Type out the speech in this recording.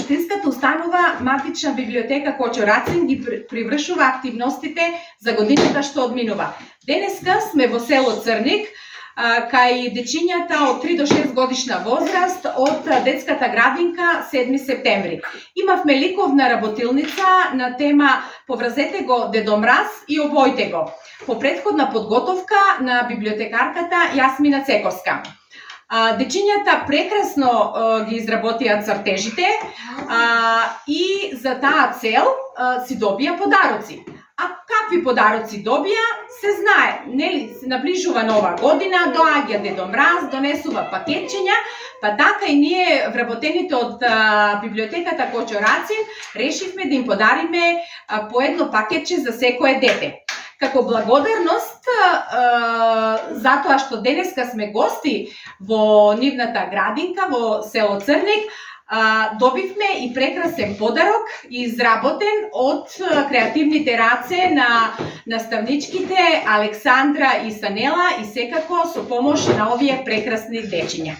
Општинската установа Матична библиотека Кочо Рацин ги привршува активностите за годината што одминува. Денеска сме во село Црник, кај дечињата од 3 до 6 годишна возраст од детската градинка 7 септември. Имавме ликовна работилница на тема "Повразете го Дедо Мраз и обојте го", по предходна подготовка на библиотекарката Јасмина Цековска. Дечињата прекрасно ги изработија цртежите и за таа цел си добија подароци. А какви подароци добија, се знае, нели, се наближува нова година, доаѓа Дедо Мраз, донесува пакетчиња, па така и ние, вработените од библиотеката Кочо Рацин, решивме да им подариме по едно пакетче за секое дете. Како благодарност за тоа што денеска сме гости во нивната градинка во село Црник, добивме и прекрасен подарок изработен од креативните раце на наставничките Александра и Санела и секако со помош на овие прекрасни дечиња.